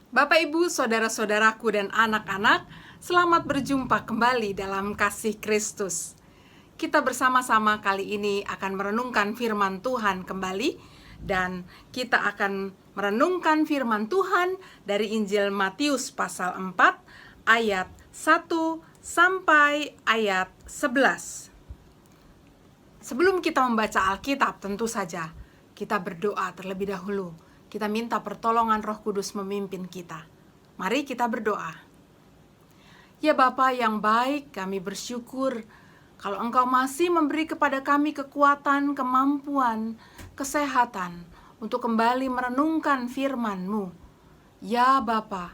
Bapak, Ibu, saudara-saudaraku, dan anak-anak, selamat berjumpa kembali dalam kasih Kristus. Kita bersama-sama kali ini akan merenungkan firman Tuhan kembali, dan kita akan merenungkan firman Tuhan dari Injil Matius pasal 4 ayat 1 sampai ayat 11. Sebelum kita membaca Alkitab, tentu saja kita berdoa terlebih dahulu. Kita minta pertolongan Roh Kudus memimpin kita. Mari kita berdoa. Ya Bapa yang baik, kami bersyukur kalau Engkau masih memberi kepada kami kekuatan, kemampuan, kesehatan untuk kembali merenungkan firman-Mu. Ya Bapa,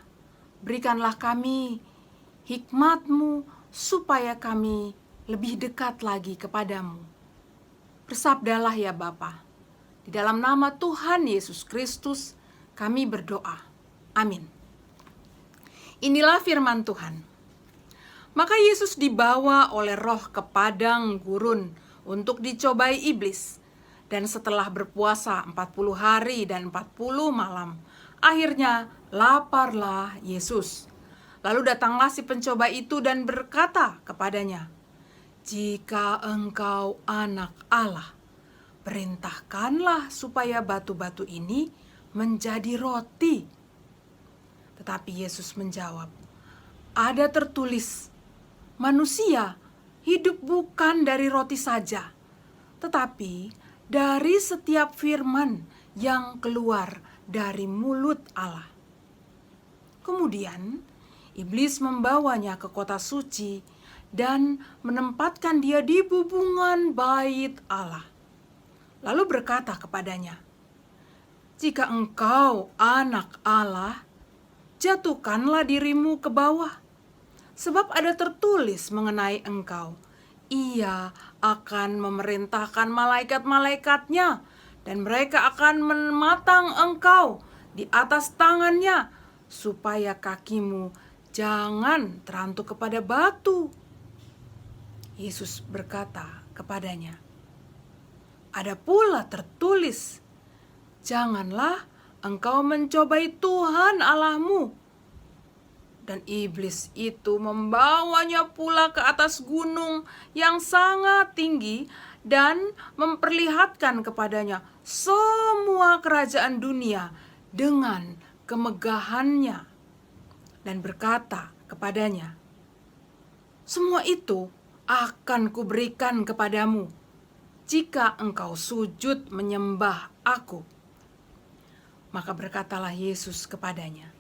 berikanlah kami hikmat-Mu supaya kami lebih dekat lagi kepadamu. Bersabdalah ya Bapa. Di dalam nama Tuhan Yesus Kristus, kami berdoa. Amin. Inilah firman Tuhan. Maka Yesus dibawa oleh Roh ke padang gurun untuk dicobai iblis. Dan setelah berpuasa 40 hari dan 40 malam, akhirnya laparlah Yesus. Lalu datanglah si pencoba itu dan berkata kepadanya, "Jika engkau anak Allah, perintahkanlah supaya batu-batu ini menjadi roti." Tetapi Yesus menjawab, "Ada tertulis, manusia hidup bukan dari roti saja, tetapi dari setiap firman yang keluar dari mulut Allah." Kemudian iblis membawanya ke kota suci dan menempatkan dia di bubungan bait Allah. Lalu berkata kepadanya, "Jika engkau anak Allah, jatuhkanlah dirimu ke bawah. Sebab ada tertulis mengenai engkau, Ia akan memerintahkan malaikat-malaikatnya, dan mereka akan mematang engkau di atas tangannya, supaya kakimu jangan terantuk kepada batu." Yesus berkata kepadanya, "Ada pula tertulis, janganlah engkau mencobai Tuhan Allahmu." Dan iblis itu membawanya pula ke atas gunung yang sangat tinggi dan memperlihatkan kepadanya semua kerajaan dunia dengan kemegahannya. Dan berkata kepadanya, "Semua itu akan kuberikan kepadamu jika engkau sujud menyembah aku." Maka berkatalah Yesus kepadanya,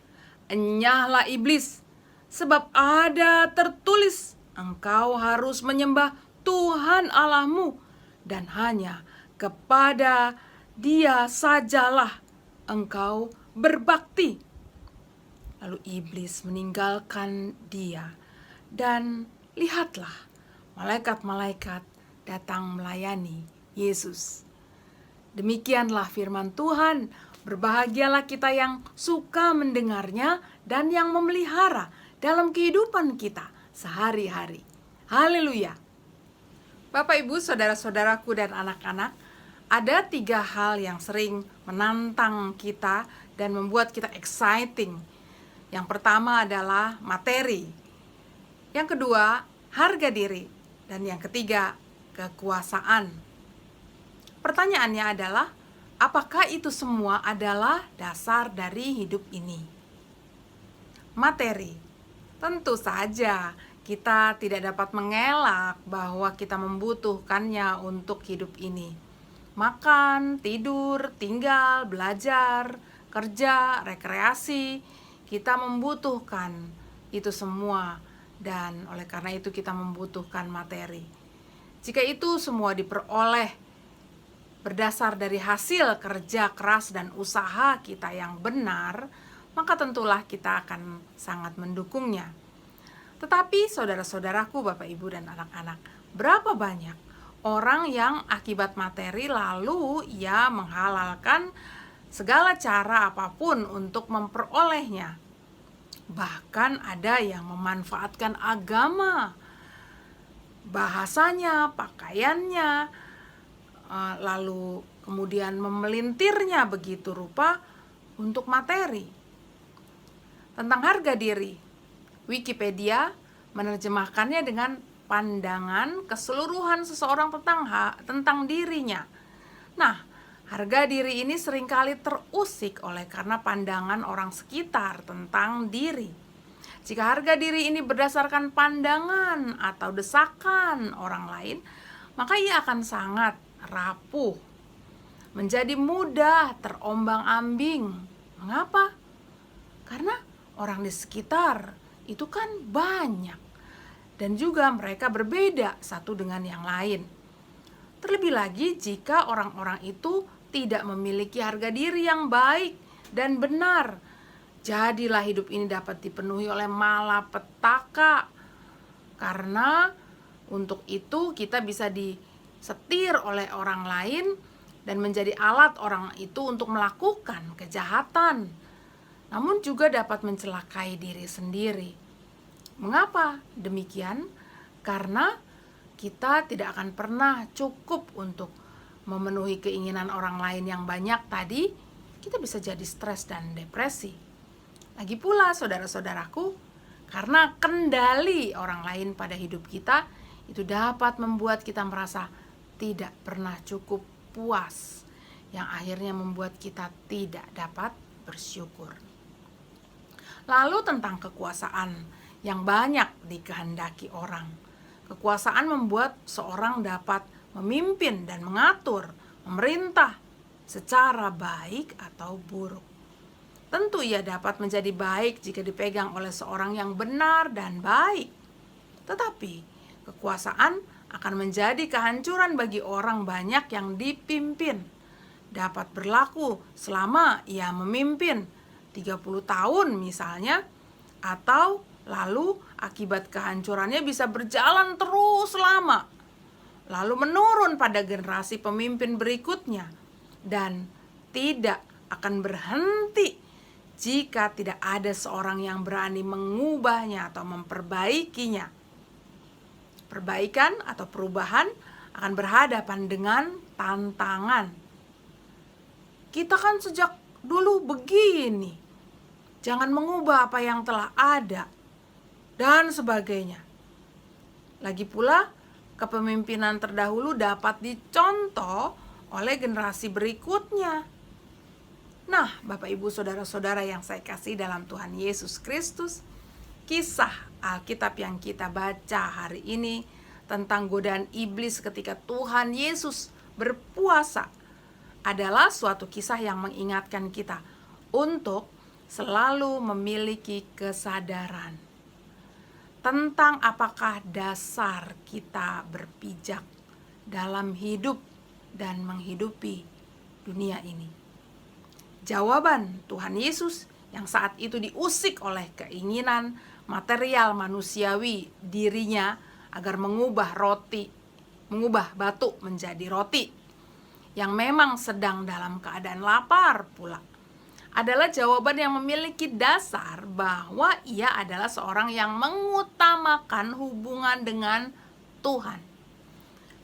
"Enyahlah iblis, sebab ada tertulis, engkau harus menyembah Tuhan Allahmu, dan hanya kepada Dia sajalah engkau berbakti." Lalu iblis meninggalkan dia, dan lihatlah, malaikat-malaikat datang melayani Yesus. Demikianlah firman Tuhan. Berbahagialah kita yang suka mendengarnya dan yang memelihara dalam kehidupan kita sehari-hari. Haleluya. Bapak, Ibu, saudara-saudaraku, dan anak-anak, ada 3 hal yang sering menantang kita dan membuat kita exciting. Yang pertama adalah materi. Yang kedua, harga diri. Dan yang ketiga, kekuasaan. Pertanyaannya adalah, apakah itu semua adalah dasar dari hidup ini? Materi. Tentu saja kita tidak dapat mengelak bahwa kita membutuhkannya untuk hidup ini. Makan, tidur, tinggal, belajar, kerja, rekreasi, kita membutuhkan itu semua. Dan oleh karena itu kita membutuhkan materi. Jika itu semua diperoleh berdasar dari hasil kerja keras dan usaha kita yang benar, maka tentulah kita akan sangat mendukungnya. Tetapi saudara-saudaraku, Bapak, Ibu, dan anak-anak, berapa banyak orang yang akibat materi lalu ia menghalalkan segala cara apapun untuk memperolehnya? Bahkan ada yang memanfaatkan agama, bahasanya, pakaiannya, lalu kemudian memelintirnya begitu rupa untuk materi. Tentang harga diri, Wikipedia menerjemahkannya dengan pandangan keseluruhan seseorang tentang dirinya. Nah, harga diri ini seringkali terusik oleh karena pandangan orang sekitar tentang diri. Jika harga diri ini berdasarkan pandangan atau desakan orang lain, maka ia akan sangat rapuh, menjadi mudah terombang-ambing. Mengapa? Karena orang di sekitar itu kan banyak, dan juga mereka berbeda satu dengan yang lain. Terlebih lagi jika orang-orang itu tidak memiliki harga diri yang baik dan benar, jadilah hidup ini dapat dipenuhi oleh malapetaka. Karena untuk itu kita bisa disetir oleh orang lain dan menjadi alat orang itu untuk melakukan kejahatan, namun juga dapat mencelakai diri sendiri. Mengapa demikian? Karena kita tidak akan pernah cukup untuk memenuhi keinginan orang lain yang banyak tadi. Kita bisa jadi stres dan depresi. Lagi pula saudara-saudaraku, karena kendali orang lain pada hidup kita itu dapat membuat kita merasa tidak pernah cukup puas, yang akhirnya membuat kita tidak dapat bersyukur. Lalu tentang kekuasaan yang banyak dikehendaki orang. Kekuasaan membuat seorang dapat memimpin dan mengatur, memerintah secara baik atau buruk. Tentu ia dapat menjadi baik jika dipegang oleh seorang yang benar dan baik. Tetapi kekuasaan akan menjadi kehancuran bagi orang banyak yang dipimpin. Dapat berlaku selama ia memimpin 30 tahun misalnya, atau lalu akibat kehancurannya bisa berjalan terus lama, lalu menurun pada generasi pemimpin berikutnya, dan tidak akan berhenti jika tidak ada seorang yang berani mengubahnya atau memperbaikinya. Perbaikan atau perubahan akan berhadapan dengan tantangan. Kita kan sejak dulu begini, jangan mengubah apa yang telah ada, dan sebagainya. Lagi pula, kepemimpinan terdahulu dapat dicontoh oleh generasi berikutnya. Nah, Bapak Ibu saudara-saudara yang saya kasih dalam Tuhan Yesus Kristus, kisah Alkitab yang kita baca hari ini tentang godaan iblis ketika Tuhan Yesus berpuasa adalah suatu kisah yang mengingatkan kita untuk selalu memiliki kesadaran tentang apakah dasar kita berpijak dalam hidup dan menghidupi dunia ini. Jawaban Tuhan Yesus yang saat itu diusik oleh keinginan material manusiawi dirinya agar mengubah batu menjadi roti, yang memang sedang dalam keadaan lapar pula, adalah jawaban yang memiliki dasar bahwa ia adalah seorang yang mengutamakan hubungan dengan Tuhan.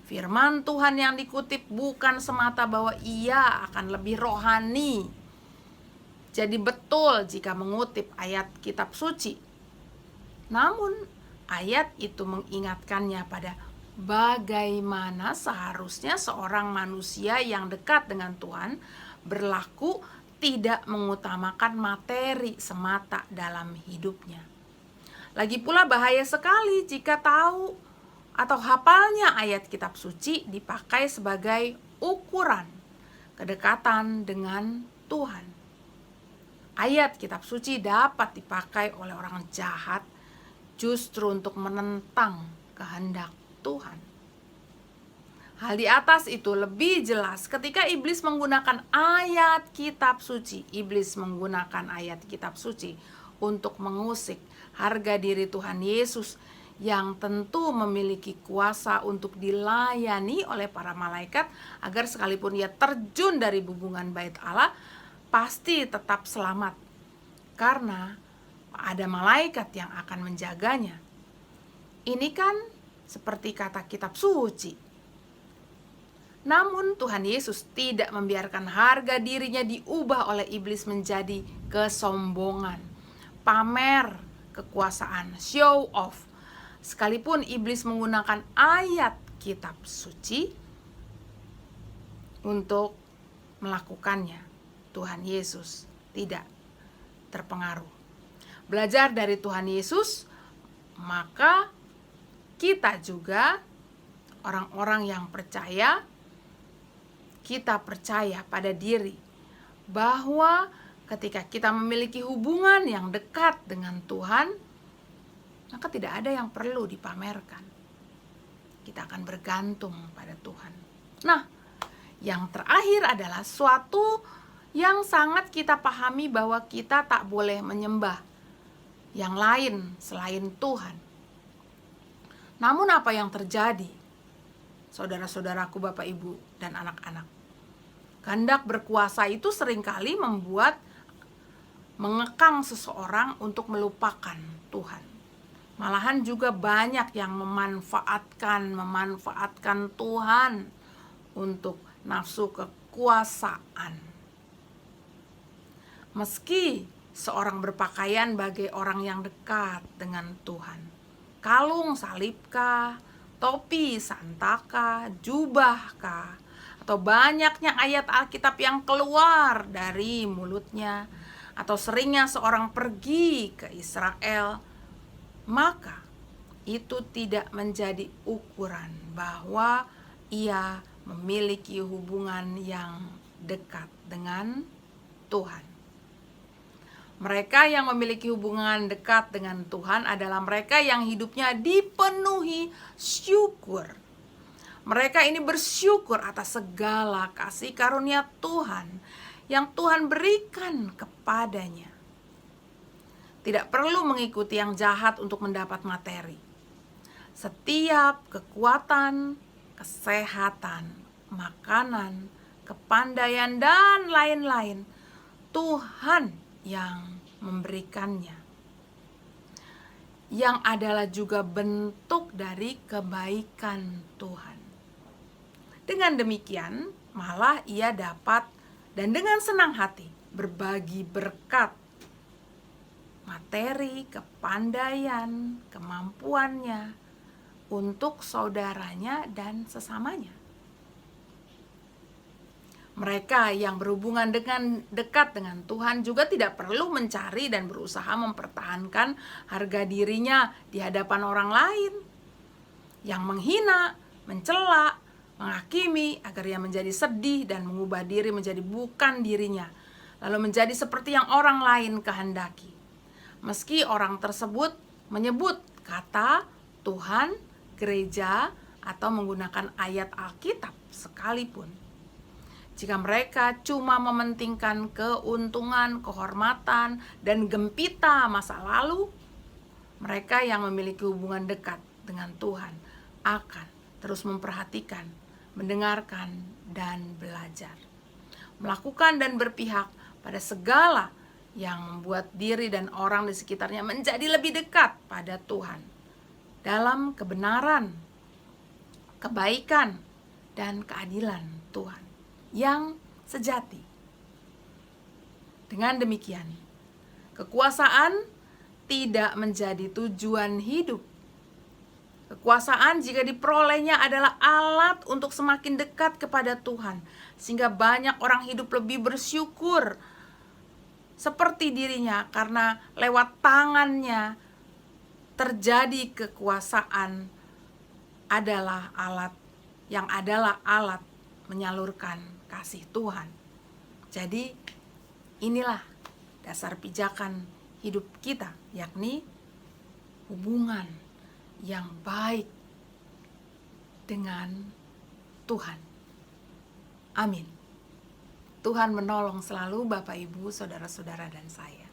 Firman Tuhan yang dikutip bukan semata bahwa ia akan lebih rohani. Jadi betul jika mengutip ayat kitab suci. Namun ayat itu mengingatkannya pada bagaimana seharusnya seorang manusia yang dekat dengan Tuhan berlaku tidak mengutamakan materi semata dalam hidupnya. Lagi pula bahaya sekali jika tahu atau hafalnya ayat kitab suci dipakai sebagai ukuran kedekatan dengan Tuhan. Ayat kitab suci dapat dipakai oleh orang jahat justru untuk menentang kehendak Tuhan. Hal di atas itu lebih jelas ketika iblis menggunakan ayat kitab suci. Iblis menggunakan ayat kitab suci untuk mengusik harga diri Tuhan Yesus yang tentu memiliki kuasa untuk dilayani oleh para malaikat agar sekalipun ia terjun dari bumbungan bait Allah pasti tetap selamat. Karena ada malaikat yang akan menjaganya. Ini kan seperti kata kitab suci. Namun Tuhan Yesus tidak membiarkan harga dirinya diubah oleh iblis menjadi kesombongan, pamer kekuasaan, show off. Sekalipun iblis menggunakan ayat kitab suci untuk melakukannya, Tuhan Yesus tidak terpengaruh. Belajar dari Tuhan Yesus, maka kita juga orang-orang yang percaya, kita percaya pada diri bahwa ketika kita memiliki hubungan yang dekat dengan Tuhan, maka tidak ada yang perlu dipamerkan. Kita akan bergantung pada Tuhan. Nah, yang terakhir adalah suatu yang sangat kita pahami bahwa kita tak boleh menyembah yang lain selain Tuhan. Namun apa yang terjadi, saudara-saudaraku, Bapak, Ibu, dan anak-anak? Kehendak berkuasa itu seringkali mengekang seseorang untuk melupakan Tuhan. Malahan juga banyak yang memanfaatkan Tuhan untuk nafsu kekuasaan. Meski seorang berpakaian bagai orang yang dekat dengan Tuhan, kalung salibkah, topi santakah, jubahkah, atau banyaknya ayat Alkitab yang keluar dari mulutnya, atau seringnya seorang pergi ke Israel, maka itu tidak menjadi ukuran bahwa ia memiliki hubungan yang dekat dengan Tuhan. Mereka yang memiliki hubungan dekat dengan Tuhan adalah mereka yang hidupnya dipenuhi syukur. Mereka ini bersyukur atas segala kasih karunia Tuhan yang Tuhan berikan kepadanya. Tidak perlu mengikuti yang jahat untuk mendapat materi. Setiap kekuatan, kesehatan, makanan, kepandaian, dan lain-lain, Tuhan yang memberikannya. Yang adalah juga bentuk dari kebaikan Tuhan. Dengan demikian, malah ia dapat dan dengan senang hati berbagi berkat, materi, kepandaian, kemampuannya untuk saudaranya dan sesamanya. Mereka yang berhubungan dekat dengan Tuhan juga tidak perlu mencari dan berusaha mempertahankan harga dirinya di hadapan orang lain yang menghina, mencela, menghakimi agar ia menjadi sedih dan mengubah diri menjadi bukan dirinya, lalu menjadi seperti yang orang lain kehendaki. Meski orang tersebut menyebut kata Tuhan, gereja, atau menggunakan ayat Alkitab sekalipun. Jika mereka cuma mementingkan keuntungan, kehormatan, dan gempita masa lalu, mereka yang memiliki hubungan dekat dengan Tuhan akan terus memperhatikan, mendengarkan, dan belajar. Melakukan dan berpihak pada segala yang membuat diri dan orang di sekitarnya menjadi lebih dekat pada Tuhan dalam kebenaran, kebaikan, dan keadilan Tuhan yang sejati. Dengan demikian, kekuasaan tidak menjadi tujuan hidup. Kekuasaan jika diperolehnya adalah alat untuk semakin dekat kepada Tuhan, sehingga banyak orang hidup lebih bersyukur seperti dirinya karena lewat tangannya terjadi kekuasaan adalah alat menyalurkan kasih Tuhan. Jadi inilah dasar pijakan hidup kita, yakni hubungan yang baik dengan Tuhan. Amin. Tuhan menolong selalu Bapak, Ibu, saudara-saudara, dan saya.